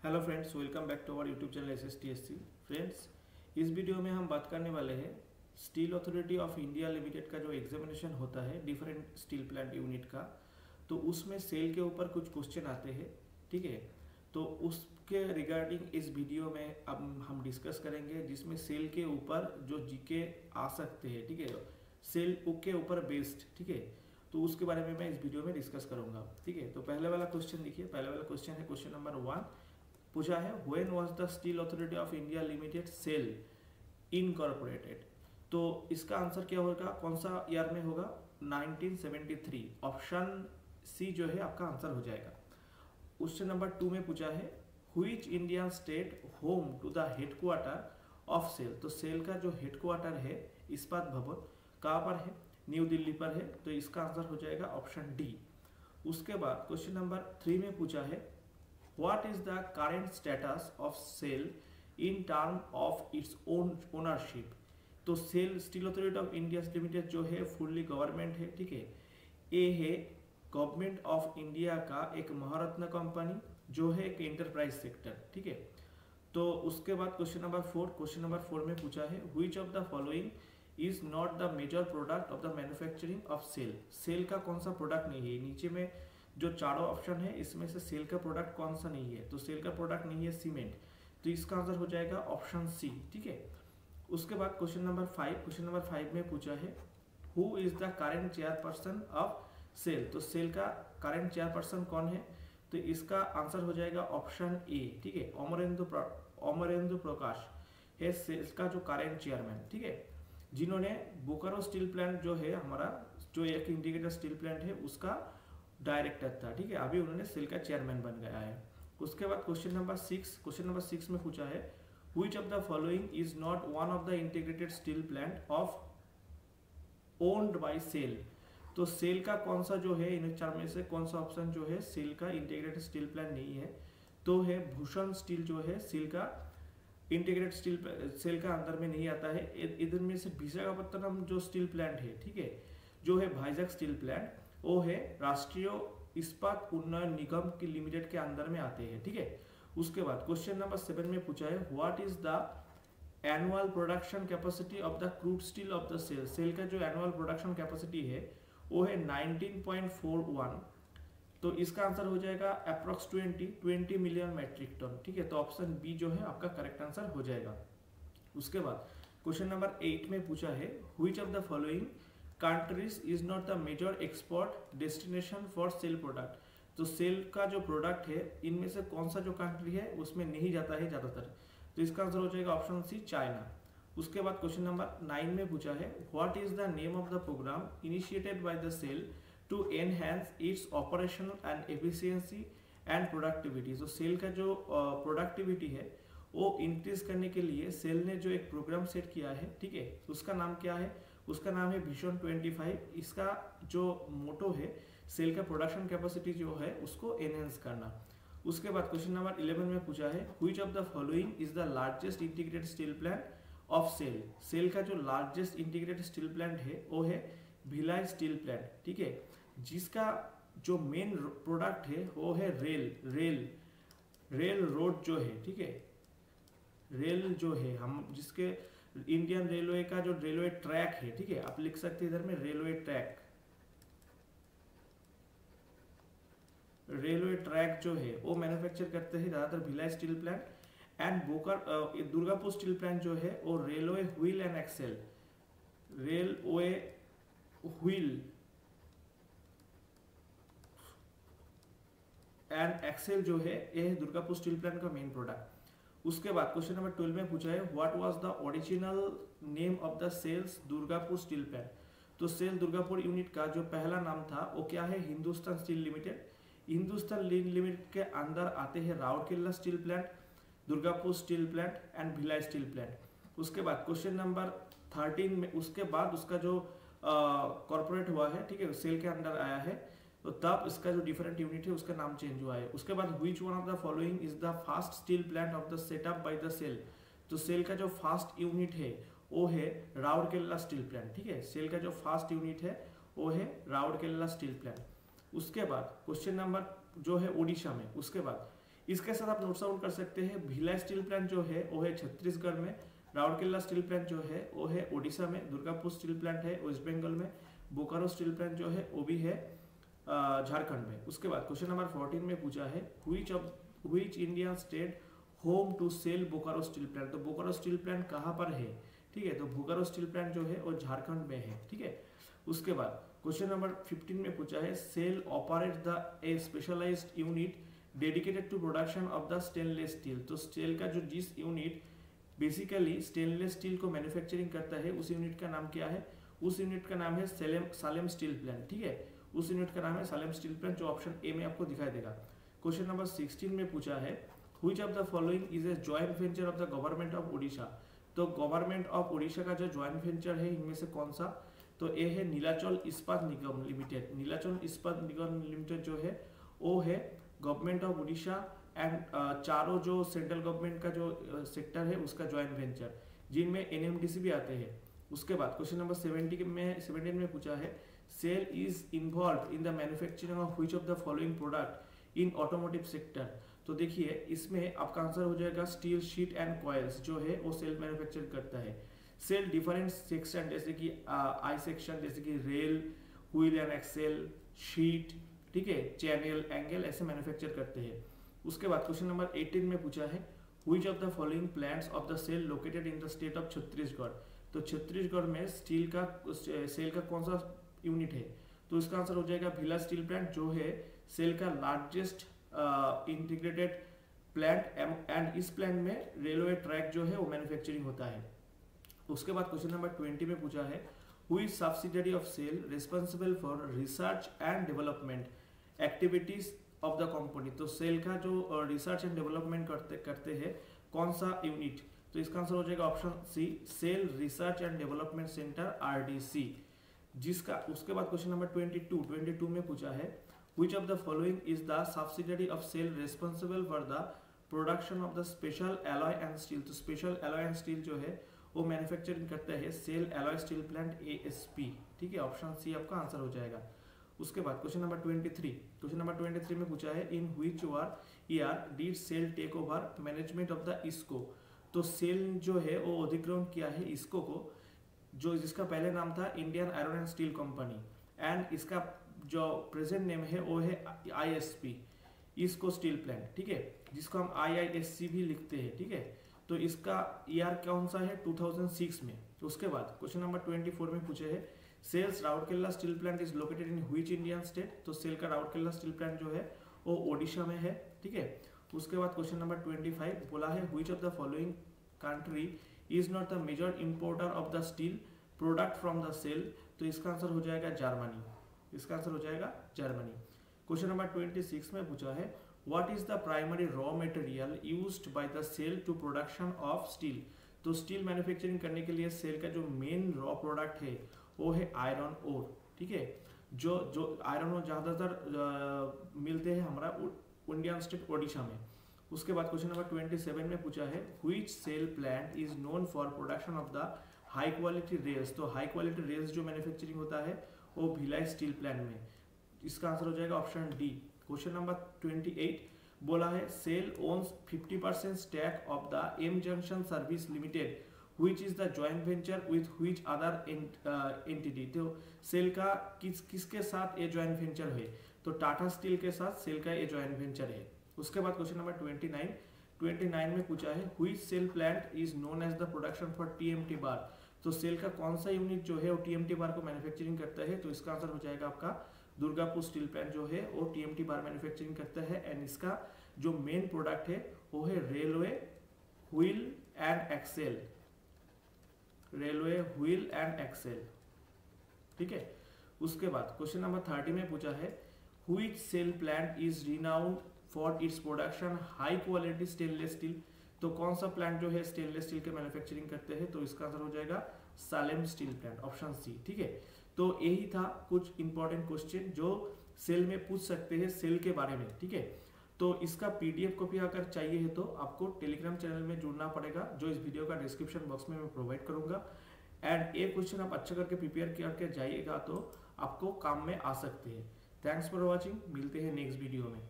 Hello friends, welcome back to our YouTube channel SSTSC। Friends, इस video में हम बात करने वाले हैं steel authority of India limited का जो एग्जामिनेशन होता है डिफरेंट स्टील प्लांट यूनिट का, तो उसमें सेल के ऊपर कुछ क्वेश्चन आते हैं। ठीक है, तो उसके रिगार्डिंग इस वीडियो में अब हम डिस्कस करेंगे, जिसमें सेल के ऊपर जो जीके आ सकते हैं। ठीक है, सेल के ऊपर बेस्ड। ठीक है, तो उसके बारे में मैं इस वीडियो में डिस्कस करूंगा। ठीक है, तो पहले वाला क्वेश्चन देखिए। पहले वाला क्वेश्चन है क्वेश्चन नंबर 1। पूछा है when was the steel authority of India limited SAIL incorporated. तो इसका आंसर क्या होगा, कौन सा ईयर में होगा? 1973। ऑप्शन सी जो है आपका आंसर हो जाएगा। क्वेश्चन नंबर 2 में पूछा है which Indian state home to the headquarter of SAIL. तो सेल का जो हेडक्वार्टर है, इस्पात भवन, कहाँ पर है? न्यू दिल्ली पर है। तो इसका आंसर हो जाएगा ऑप्शन डी। उसके बाद क्वेश्चन नंबर 3 में पूछा है What is the current status of SAIL in term of its own ownership? तो SAIL steel authority of India limited जो है फुल्ली गवर्नमेंट है। ठीक है, ये है गवर्नमेंट ऑफ इंडिया का एक महारत्न कंपनी जो है एक एंटरप्राइज सेक्टर। ठीक है, तो उसके बाद क्वेश्चन नंबर 4 में पूछा है which of the following is not the major product of the manufacturing of SAIL. SAIL का कौन सा प्रोडक्ट नहीं है? नीचे में जो चारों ऑप्शन है इसमें से सेल का प्रोडक्ट कौन सा नहीं है? तो सेल का प्रोडक्ट नहीं है सीमेंट, तो इसका आंसर हो जाएगा ऑप्शन सी। ठीक है, उसके बाद क्वेश्चन नंबर 5 में पूछा है who is the current chairperson of SAIL. तो सेल का करेंट चेयरपर्सन कौन है? तो इसका आंसर हो जाएगा ऑप्शन ए। ठीक है, अमरेंद्र प्रकाश है सेल का जो करेंट चेयरमैन। ठीक है, जिन्होंने बोकारो स्टील प्लांट जो है हमारा, जो एक इंटीग्रेटेड स्टील प्लांट है, उसका डायरेक्टर था। ठीक है, अभी उन्होंने सेल का चेयरमैन बन गया है। उसके बाद क्वेश्चन नंबर 6 में पूछा है which of the following is not one of the integrated steel plant of owned by SAIL. तो सेल का कौन सा जो है, इन चार में से कौन सा ऑप्शन जो है सेल का इंटीग्रेटेड स्टील प्लांट नहीं है? तो है भूषण स्टील जो है सेल का इंटीग्रेटेड स्टील सेल का अंदर में नहीं आता है। इधर में से विशाखापत्तनम जो स्टील प्लांट है, ठीक है, जो है वाइजाग स्टील प्लांट, वो है राष्ट्रीय इस्पात उन्नयन निगम की लिमिटेड के अंदर में आते हैं। ठीक है, उसके बाद क्वेश्चन नंबर 7 में पूछा है what is the annual production capacity of the crude steel of the SAIL. SAIL का जो एनुअल प्रोडक्शन कैपेसिटी है वो है 19.41। तो इसका आंसर हो जाएगा अप्रोक्स 20 मिलियन मैट्रिक टन। ठीक है, तो ऑप्शन बी जो है आपका करेक्ट आंसर हो जाएगा। उसके बाद क्वेश्चन नंबर 8 में पूछा है which of the following countries is not the major export destination for SAIL product. तो सेल का जो प्रोडक्ट है इनमें से कौन सा जो कंट्री है उसमें नहीं जाता है ज्यादातर? तो इसका आंसर हो जाएगा ऑप्शन सी, चाइना। उसके बाद क्वेश्चन नंबर 9 में पूछा है what is the name of the programme initiated by the SAIL to enhance its operational and efficiency and productivity. तो सेल का जो प्रोडक्टिविटी है वो इंक्रीज करने के लिए सेल ने जो एक प्रोग्राम सेट किया है, ठीक है, उसका नाम क्या है? उसका नाम है विजन 25। इसका जो मोटो है सेल का प्रोडक्शन कैपेसिटी जो है उसको एनहेंस करना। उसके बाद क्वेश्चन नंबर 11 में पूछा है which of the following is the largest integrated steel plant of SAIL. SAIL का जो लार्जेस्ट इंटीग्रेटेड स्टील प्लांट है वो है भिलाई स्टील प्लांट। ठीक है, जिसका जो मेन प्रोडक्ट है वो है रेल रोड जो है। ठीक है, रेल जो है हम जिसके इंडियन रेलवे का जो रेलवे ट्रैक है, ठीक है, आप लिख सकते हैं इधर में रेलवे ट्रैक जो है वो मैन्युफैक्चर करते हैं ज्यादातर Bhilai steel plant. And Durgapur steel plant जो है वो railway wheel and axle, railway wheel and axle जो है ये दुर्गापुर स्टील प्लांट का मेन प्रोडक्ट। उसके बाद क्वेश्चन नंबर 12 में पूछा है what was the original name of the SAIL's Durgapur steel plant. तो सेल दुर्गापुर यूनिट का जो पहला नाम था वो क्या है? Hindustan steel limited. Hindustan limited के अंदर आते हैं Rourkela steel plant, Durgapur steel plant and Bhilai steel plant. उसके बाद क्वेश्चन नंबर 13 में उसके बाद उसका जो कॉर्पोरेट हुआ है, ठीक है, सेल के अंदर आया है, तो तब इसका जो डिफरेंट यूनिट है उसका नाम चेंज हुआ है। उसके बाद which one of the following is the first steel plant of the setup by the SAIL. तो सेल का जो फास्ट यूनिट है वो है राउरकेला स्टील प्लांट। ठीक है, सेल का जो फास्ट यूनिट है वो है राउरकेला स्टील प्लांट। उसके बाद क्वेश्चन नंबर जो है ओडिशा में, उसके बाद इसके साथ आप नोट डाउन कर सकते हैं भिलाई स्टील प्लांट जो है वो है छत्तीसगढ़ में, राउरकेला स्टील प्लांट जो है वो है ओडिशा में, दुर्गापुर स्टील प्लांट है वेस्ट बंगाल में, बोकारो स्टील प्लांट जो है वो भी है झारखंड में। उसके बाद क्वेश्चन नंबर 14 में पूछा है which Indian state home to SAIL Bokaro steel plant. तो बोकारो स्टील प्लांट कहाँ पर है, ठीक है, तो बोकारो स्टील प्लांट जो है वो झारखंड में है, ठीक है। उसके बाद क्वेश्चन नंबर 15 में पूछा है SAIL operate the a specialised unit dedicated to production of the stainless steel. तो स्टील का जो जिस यूनिट बेसिकली स्टेनलेस स्टील को मैन्युफैक्चरिंग करता है उस यूनिट का नाम क्या है, उस यूनिट का नाम है सालेम स्टील प्लांट, ठीक है, उस यूनिट का नाम है सालेम स्टील प्लांट, जो ऑप्शन ए में आपको दिखाई देगा। क्वेश्चन नंबर 16 में पूछा है which of the following is a joint venture of the government of Odisha. तो गवर्नमेंट ऑफ ओडिशा का जो जॉइंट वेंचर है इनमें से कौन सा, तो ए है नीलाचल इस्पात निगम लिमिटेड। नीलाचल इस्पात निगम लिमिटेड जो है वो है गवर्नमेंट ऑफ ओडिशा एंड चारों जो सेंट्रल गवर्नमेंट का जो सेक्टर है उसका जॉइंट वेंचर, जिनमें एनएमडीसी भी आते हैं। उसके बाद क्वेश्चन नंबर 17 में पूछा है SAIL is involve in the manufacturing of which of the following product in automotive sector. तो देखिए इसमें आपका आंसर हो जाएगा स्टील शीट एंड कॉइल्स जो है वो सेल मैन्युफैक्चर करता है। सेल डिफरेंट सेक्शन जैसे कि आई सेक्शन जैसे कि rail, wheel and axle, sheet, ठीक है, चैनल, एंगल ऐसे मैन्युफैक्चर करते हैं। उसके बाद क्वेश्चन नंबर 18 में पूछा है which of the following plants of the SAIL located in the state of Chhattisgarh. तो छत्तीसगढ़ में स्टील का सेल का कौन सा यूनिट है, तो इसका आंसर हो जाएगा भिलाई स्टील प्लांट जो है सेल का लार्जेस्ट इंटीग्रेटेड प्लांट एंड इस प्लांट में रेलवे ट्रैक जो है वो मैन्युफैक्चरिंग होता है। उसके बाद क्वेश्चन नंबर 20 में पूछा है who is subsidiary of SAIL responsible for research and development activities of the company. तो सेल का जो रिसर्च एंड डेवलपमेंट करते हैं कौन सा यूनिट, तो इसका आंसर हो जाएगा option C SAIL research and development centre RDC जिसका। उसके बाद क्वेश्चन नंबर 22 में पूछा है which of the following is the subsidiary of SAIL responsible for the production of the special alloy and steel. तो स्पेशल एलॉय एंड स्टील जो है वो मैन्युफैक्चरिंग करता है SAIL alloy steel plant ASP, ठीक है, ऑप्शन सी आपका answer हो जाएगा। उसके बाद क्वेश्चन नंबर 23 में पूछा है in which year did SAIL take over management of the ISCO। तो सेल जो है वो अधिग्रहण किया है ISCO को, जो जिसका पहले नाम था Indian iron and steel company, and इसका जो प्रेजेंट नेम है वो है ISP ISCO स्टील प्लांट, ठीक है, जिसको हम IISC भी लिखते हैं, ठीक है। तो इसका ईयर कौन सा है 2006 में। उसके बाद क्वेश्चन नंबर 24 में पूछे है SAIL's Rourkela steel plant is located in which Indian state. तो सेल का राउरकेला स्टील प्लांट जो है वो ओडिशा में है, ठीक है। उसके बाद क्वेश्चन नंबर 25 बोला है which of the following country is not the major importer of the steel product from the SAIL. तो इसका आंसर हो जाएगा जर्मनी, इसका आंसर हो जाएगा जर्मनी। क्वेश्चन नंबर 26 में पूछा है what is the primary raw material used by the SAIL to production of steel. तो स्टील मैन्युफैक्चरिंग करने के लिए सेल का जो मेन रॉ प्रोडक्ट है वो है आयरन ओर, ठीक है, जो आयरन ओर ज़्यादातर मिलते हैं हमारा इंडियन स्टेट ओडिशा में। उसके बाद क्वेश्चन नंबर 27 में पूछा है which SAIL plant is known for production of the high quality rails. तो हाई क्वालिटी रेल्स जो मैन्युफैक्चरिंग होता है वो भिलाई स्टील प्लांट में, इसका आंसर हो जाएगा ऑप्शन डी। क्वेश्चन नंबर 28 बोला है SAIL owns 50% stake of the M junction service limited which is the joint venture with which other entity. तो सेल का किसके साथ ये जॉइंट वेंचर है, तो टाटा स्टील के साथ सेल का ये जॉइंट वेंचर है। उसके बाद क्वेश्चन नंबर 29 में पूछा है which SAIL plant is known as the production for TMT bar. तो सेल का कौन सा यूनिट जो है वो TMT बार को मैन्युफैक्चरिंग करता है, तो इसका आंसर हो जाएगा आपका दुर्गापुर स्टील प्लांट जो है वो TMT बार मैन्युफैक्चरिंग करता है, एंड इसका जो मेन प्रोडक्ट है वो है railway wheel and axle, railway wheel and axle, ठीक है। उसके बाद क्वेश्चन नंबर 30 में पूछा है which SAIL plant is renowned for its production high quality stainless steel. तो कौन सा प्लांट जो है स्टेनलेस स्टील के मैन्युफैक्चरिंग करते हैं, तो इसका आंसर हो जाएगा Salem steel plant, option C, ठीक है। तो यही था कुछ इंपॉर्टेंट क्वेश्चन जो सेल में पूछ सकते हैं सेल के बारे में, ठीक है। तो इसका PDF कॉपी अगर चाहिए है तो आपको टेलीग्राम चैनल में जुड़ना पड़ेगा, जो इस वीडियो का डिस्क्रिप्शन बॉक्स में मैं प्रोवाइड करूंगा। एंड ये क्वेश्चन आप अच्छा करके प्रिपेयर करके जाइएगा तो आपको काम में आ सकते हैं। थैंक्स फॉर वॉचिंग, मिलते हैं नेक्स्ट वीडियो में।